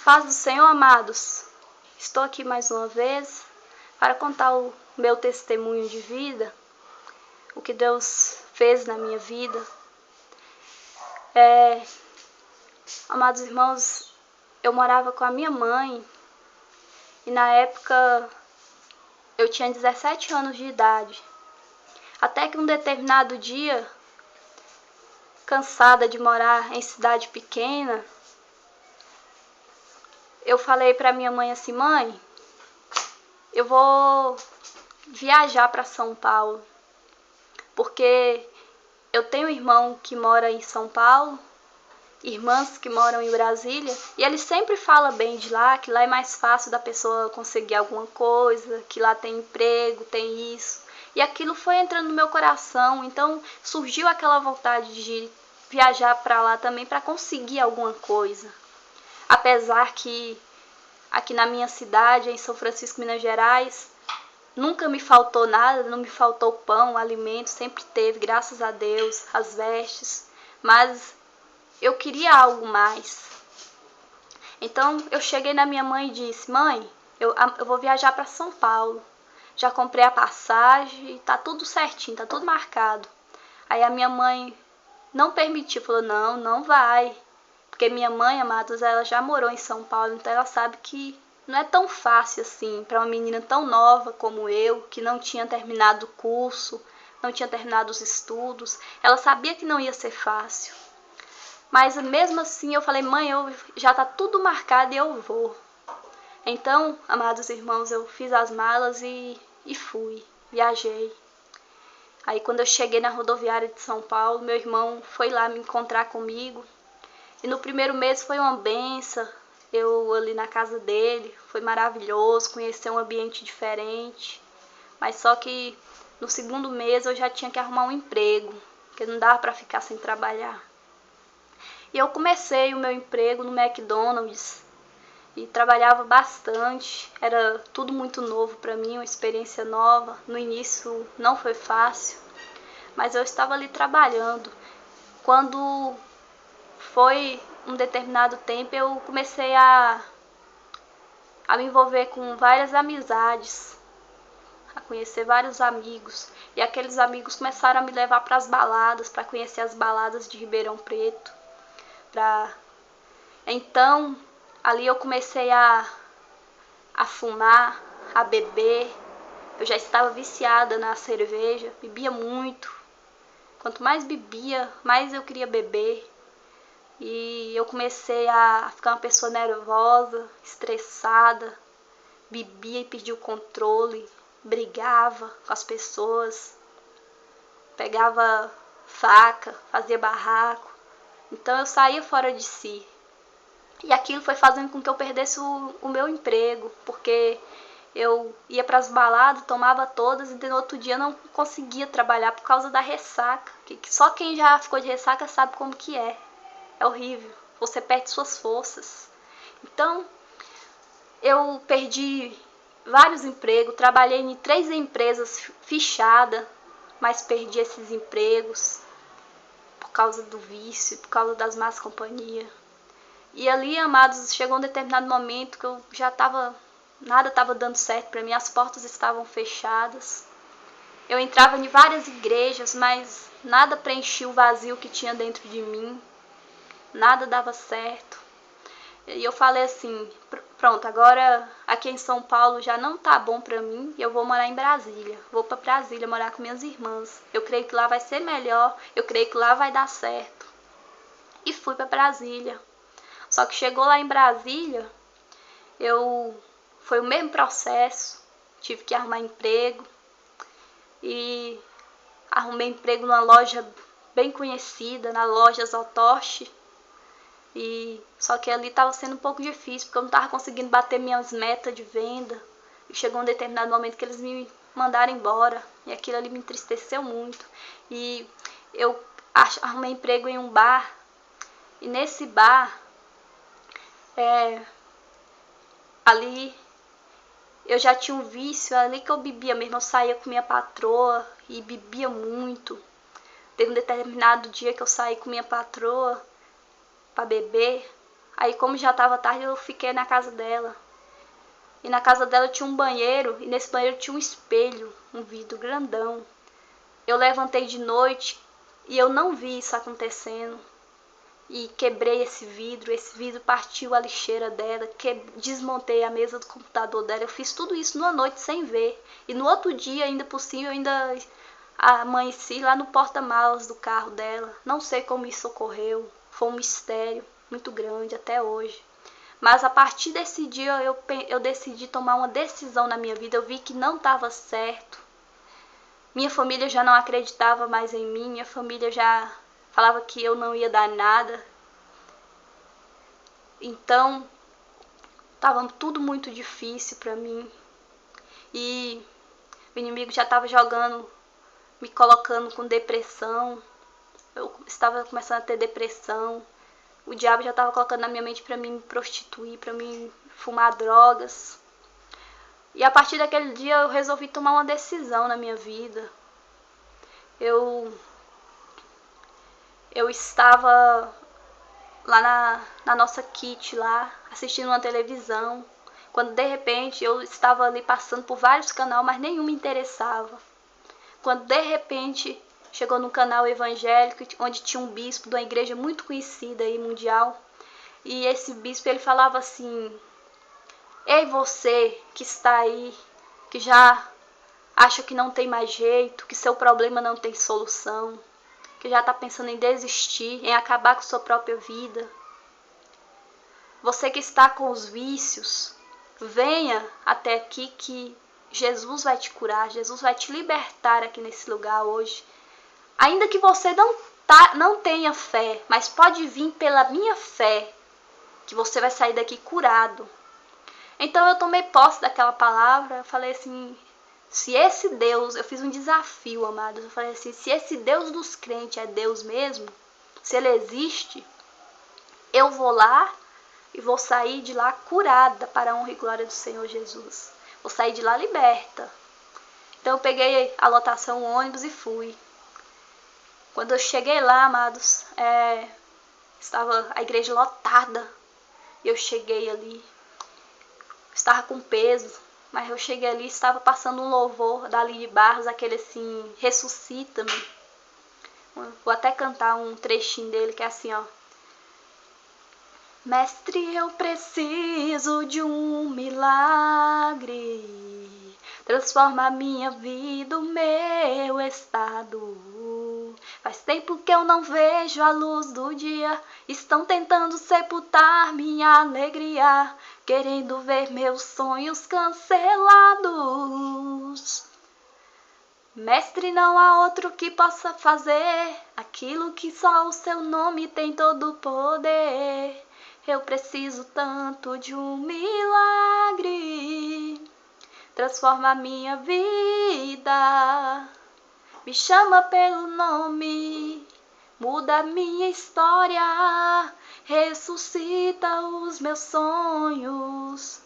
paz do Senhor, amados. Estou aqui mais uma vez para contar o meu testemunho de vida, o que Deus fez na minha vida. Amados irmãos, eu morava com a minha mãe e na época eu tinha 17 anos de idade. Até que um determinado dia, cansada de morar em cidade pequena, eu falei para minha mãe assim: mãe, eu vou viajar para São Paulo, porque eu tenho um irmão que mora em São Paulo, irmãs que moram em Brasília, e ele sempre fala bem de lá, que lá é mais fácil da pessoa conseguir alguma coisa, que lá tem emprego, tem isso. E aquilo foi entrando no meu coração, então surgiu aquela vontade de viajar para lá também para conseguir alguma coisa. Apesar que aqui na minha cidade, em São Francisco, Minas Gerais, nunca me faltou nada, não me faltou pão, alimento, sempre teve, graças a Deus, as vestes, mas eu queria algo mais. Então eu cheguei na minha mãe e disse: mãe, eu vou viajar para São Paulo, já comprei a passagem, tá tudo certinho, tá tudo marcado. Aí a minha mãe não permitiu, falou: não, não vai. Porque minha mãe, amados, ela já morou em São Paulo, então ela sabe que não é tão fácil assim para uma menina tão nova como eu, que não tinha terminado o curso, não tinha terminado os estudos. Ela sabia que não ia ser fácil. Mas mesmo assim eu falei: mãe, já tá tudo marcado e eu vou. Então, amados irmãos, eu fiz as malas e fui, viajei. Aí quando eu cheguei na rodoviária de São Paulo, meu irmão foi lá me encontrar comigo. E no primeiro mês foi uma benção, eu ali na casa dele, foi maravilhoso, conhecer um ambiente diferente. Mas só que no segundo mês eu já tinha que arrumar um emprego, porque não dava para ficar sem trabalhar. E eu comecei o meu emprego no McDonald's e trabalhava bastante, era tudo muito novo para mim, uma experiência nova. No início não foi fácil, mas eu estava ali trabalhando. Quando foi um determinado tempo, eu comecei a me envolver com várias amizades, a conhecer vários amigos. E aqueles amigos começaram a me levar para as baladas, para conhecer as baladas de Ribeirão Preto. Então, ali eu comecei a fumar, a beber. Eu já estava viciada na cerveja, bebia muito. Quanto mais bebia, mais eu queria beber. E eu comecei a ficar uma pessoa nervosa, estressada, bebia e perdia o controle, brigava com as pessoas, pegava faca, fazia barraco. Então eu saía fora de si. E aquilo foi fazendo com que eu perdesse o meu emprego, porque eu ia para as baladas, tomava todas e no outro dia não conseguia trabalhar por causa da ressaca. Que só quem já ficou de ressaca sabe como que é. É horrível, você perde suas forças. Então, eu perdi vários empregos, trabalhei em 3 empresas fichadas, mas perdi esses empregos por causa do vício, por causa das más companhias. E ali, amados, chegou um determinado momento que eu já estava, nada estava dando certo para mim, as portas estavam fechadas. Eu entrava em várias igrejas, mas nada preenchia o vazio que tinha dentro de mim. Nada dava certo. E eu falei assim: pronto, agora aqui em São Paulo já não tá bom pra mim e eu vou morar em Brasília. Vou pra Brasília morar com minhas irmãs. Eu creio que lá vai ser melhor, eu creio que lá vai dar certo. E fui pra Brasília. Só que chegou lá em Brasília, foi o mesmo processo. Tive que arrumar emprego. E arrumei emprego numa loja bem conhecida, na loja Zotoshi. Só que ali estava sendo um pouco difícil, porque eu não estava conseguindo bater minhas metas de venda. E chegou um determinado momento que eles me mandaram embora. E aquilo ali me entristeceu muito. E eu arrumei emprego em um bar. E nesse bar, ali eu já tinha um vício, ali que eu bebia mesmo. Eu saía com minha patroa e bebia muito. Teve um determinado dia que eu saí com minha patroa para beber. Aí, como já estava tarde, eu fiquei na casa dela. E na casa dela tinha um banheiro, e nesse banheiro tinha um espelho, um vidro grandão. Eu levantei de noite e eu não vi isso acontecendo. E quebrei esse vidro partiu a lixeira dela, desmontei a mesa do computador dela. Eu fiz tudo isso numa noite sem ver. E no outro dia, ainda por cima, eu ainda amanheci lá no porta-malas do carro dela. Não sei como isso ocorreu, foi um mistério muito grande até hoje. Mas a partir desse dia eu decidi tomar uma decisão na minha vida. Eu vi que não estava certo. Minha família já não acreditava mais em mim, minha família já falava que eu não ia dar nada. Então, estava tudo muito difícil para mim. E o inimigo já estava jogando, me colocando com depressão. Eu estava começando a ter depressão. O diabo já estava colocando na minha mente para mim me prostituir, para mim fumar drogas. E a partir daquele dia eu resolvi tomar uma decisão na minha vida. Eu estava lá na nossa kit lá, assistindo uma televisão, quando de repente eu estava ali passando por vários canais, mas nenhum me interessava. Quando de repente chegou num canal evangélico, onde tinha um bispo de uma igreja muito conhecida aí, mundial, e esse bispo ele falava assim: ei, você que está aí, que já acha que não tem mais jeito, que seu problema não tem solução, que já está pensando em desistir, em acabar com sua própria vida. Você que está com os vícios, venha até aqui que Jesus vai te curar, Jesus vai te libertar aqui nesse lugar hoje. Ainda que você não tenha fé, mas pode vir pela minha fé, que você vai sair daqui curado. Então eu tomei posse daquela palavra, eu falei assim: se esse Deus, eu fiz um desafio, amados, eu falei assim: se esse Deus dos crentes é Deus mesmo, se ele existe, eu vou lá e vou sair de lá curada para a honra e glória do Senhor Jesus. Vou sair de lá liberta. Então eu peguei a lotação, o ônibus e fui. Quando eu cheguei lá, amados, estava a igreja lotada. E eu cheguei ali, estava com peso, mas eu cheguei ali, estava passando um louvor da Aline Barros, aquele assim: ressuscita-me. Vou até cantar um trechinho dele que é assim, ó: mestre, eu preciso de um milagre, transforma a minha vida, o meu estado. Faz tempo que eu não vejo a luz do dia, estão tentando sepultar minha alegria, querendo ver meus sonhos cancelados. Mestre, não há outro que possa fazer aquilo que só o seu nome tem todo o poder. Eu preciso tanto de um milagre, transforma a minha vida, me chama pelo nome, muda a minha história, ressuscita os meus sonhos,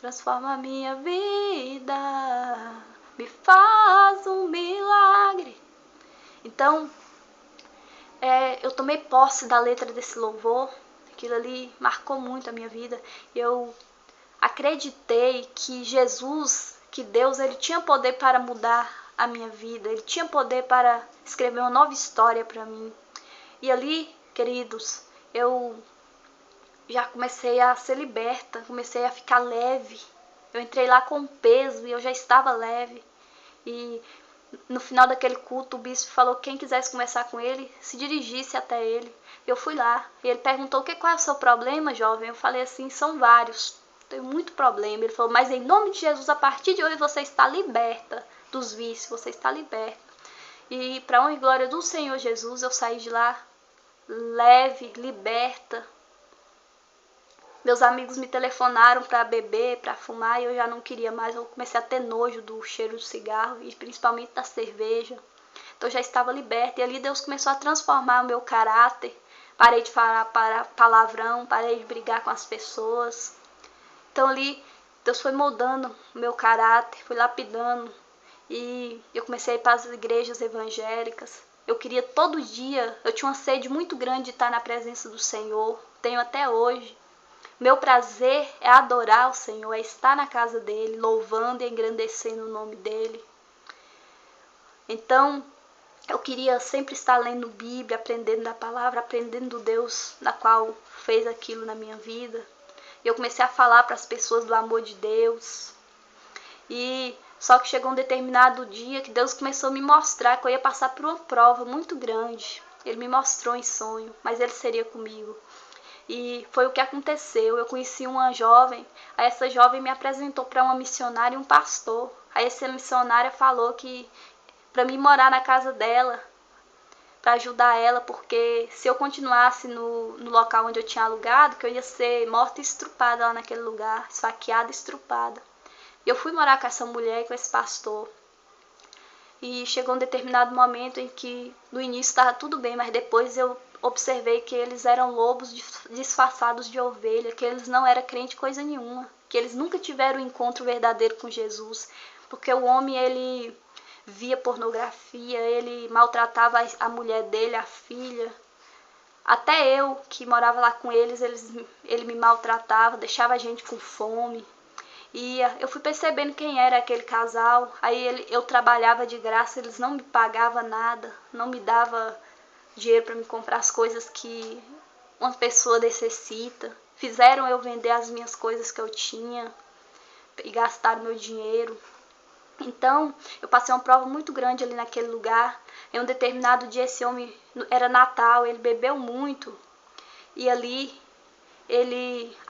transforma a minha vida, me faz um milagre. Então, eu tomei posse da letra desse louvor. Aquilo ali marcou muito a minha vida. Eu acreditei que Jesus, que Deus, ele tinha poder para mudar a minha vida. Ele tinha poder para escrever uma nova história para mim. E ali, queridos, eu já comecei a ser liberta, comecei a ficar leve. Eu entrei lá com peso e eu já estava leve. E no final daquele culto, o bispo falou que quem quisesse conversar com ele, se dirigisse até ele. Eu fui lá e ele perguntou: qual é o seu problema, jovem? Eu falei assim: são vários, tenho muito problema. Ele falou: mas em nome de Jesus, a partir de hoje você está liberta dos vícios, você está liberta. E para a honra e glória do Senhor Jesus, eu saí de lá leve, liberta. Meus amigos me telefonaram para beber, para fumar, e eu já não queria mais. Eu comecei a ter nojo do cheiro do cigarro e principalmente da cerveja. Então eu já estava liberta, e ali Deus começou a transformar o meu caráter. Parei de falar palavrão, parei de brigar com as pessoas. Então ali Deus foi moldando o meu caráter, foi lapidando. E eu comecei a ir para as igrejas evangélicas. Eu queria todo dia, eu tinha uma sede muito grande de estar na presença do Senhor. Tenho até hoje. Meu prazer é adorar o Senhor, é estar na casa dele, louvando e engrandecendo o nome dele. Então, eu queria sempre estar lendo Bíblia, aprendendo da palavra, aprendendo do Deus da qual fez aquilo na minha vida. E eu comecei a falar para as pessoas do amor de Deus. E só que chegou um determinado dia que Deus começou a me mostrar que eu ia passar por uma prova muito grande. Ele me mostrou em sonho, mas ele seria comigo. E foi o que aconteceu. Eu conheci uma jovem, aí essa jovem me apresentou para uma missionária e um pastor. Aí essa missionária falou que para mim morar na casa dela, para ajudar ela, porque se eu continuasse no local onde eu tinha alugado, que eu ia ser morta e estrupada lá naquele lugar, esfaqueada e estrupada. E eu fui morar com essa mulher e com esse pastor. E chegou um determinado momento em que no início estava tudo bem, mas depois eu observei que eles eram lobos disfarçados de ovelha, que eles não eram crente coisa nenhuma, que eles nunca tiveram um encontro verdadeiro com Jesus, porque o homem ele via pornografia, ele maltratava a mulher dele, a filha. Até eu, que morava lá com eles, ele me maltratava, deixava a gente com fome. E eu fui percebendo quem era aquele casal. Aí eu trabalhava de graça, eles não me pagavam nada, não me davam dinheiro para me comprar as coisas que uma pessoa necessita. Fizeram eu vender as minhas coisas que eu tinha e gastar meu dinheiro. Então, eu passei uma prova muito grande ali naquele lugar. Em um determinado dia, esse homem, era Natal, ele bebeu muito. E ali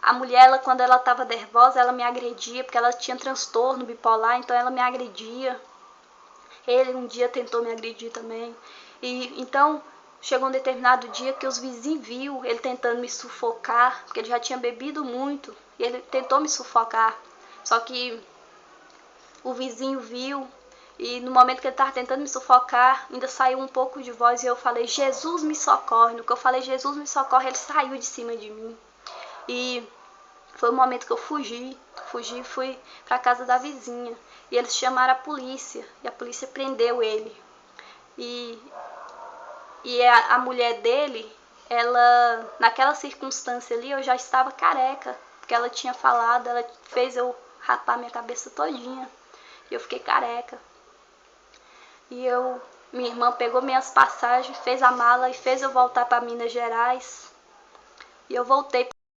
a mulher, quando ela estava nervosa, ela me agredia, porque ela tinha transtorno bipolar, então ela me agredia. Ele um dia tentou me agredir também. E então chegou um determinado dia que os vizinhos viu ele tentando me sufocar, porque ele já tinha bebido muito, e ele tentou me sufocar. Só que o vizinho viu, e no momento que ele estava tentando me sufocar, ainda saiu um pouco de voz e eu falei, Jesus me socorre. No que eu falei, Jesus me socorre, ele saiu de cima de mim. E foi o momento que eu fugi, fui para a casa da vizinha. E eles chamaram a polícia, e a polícia prendeu ele. E a mulher dele, ela, naquela circunstância ali, eu já estava careca, porque ela tinha falado, ela fez eu rapar minha cabeça todinha. E eu fiquei careca. E minha irmã pegou minhas passagens, fez a mala e fez eu voltar para Minas Gerais. E eu voltei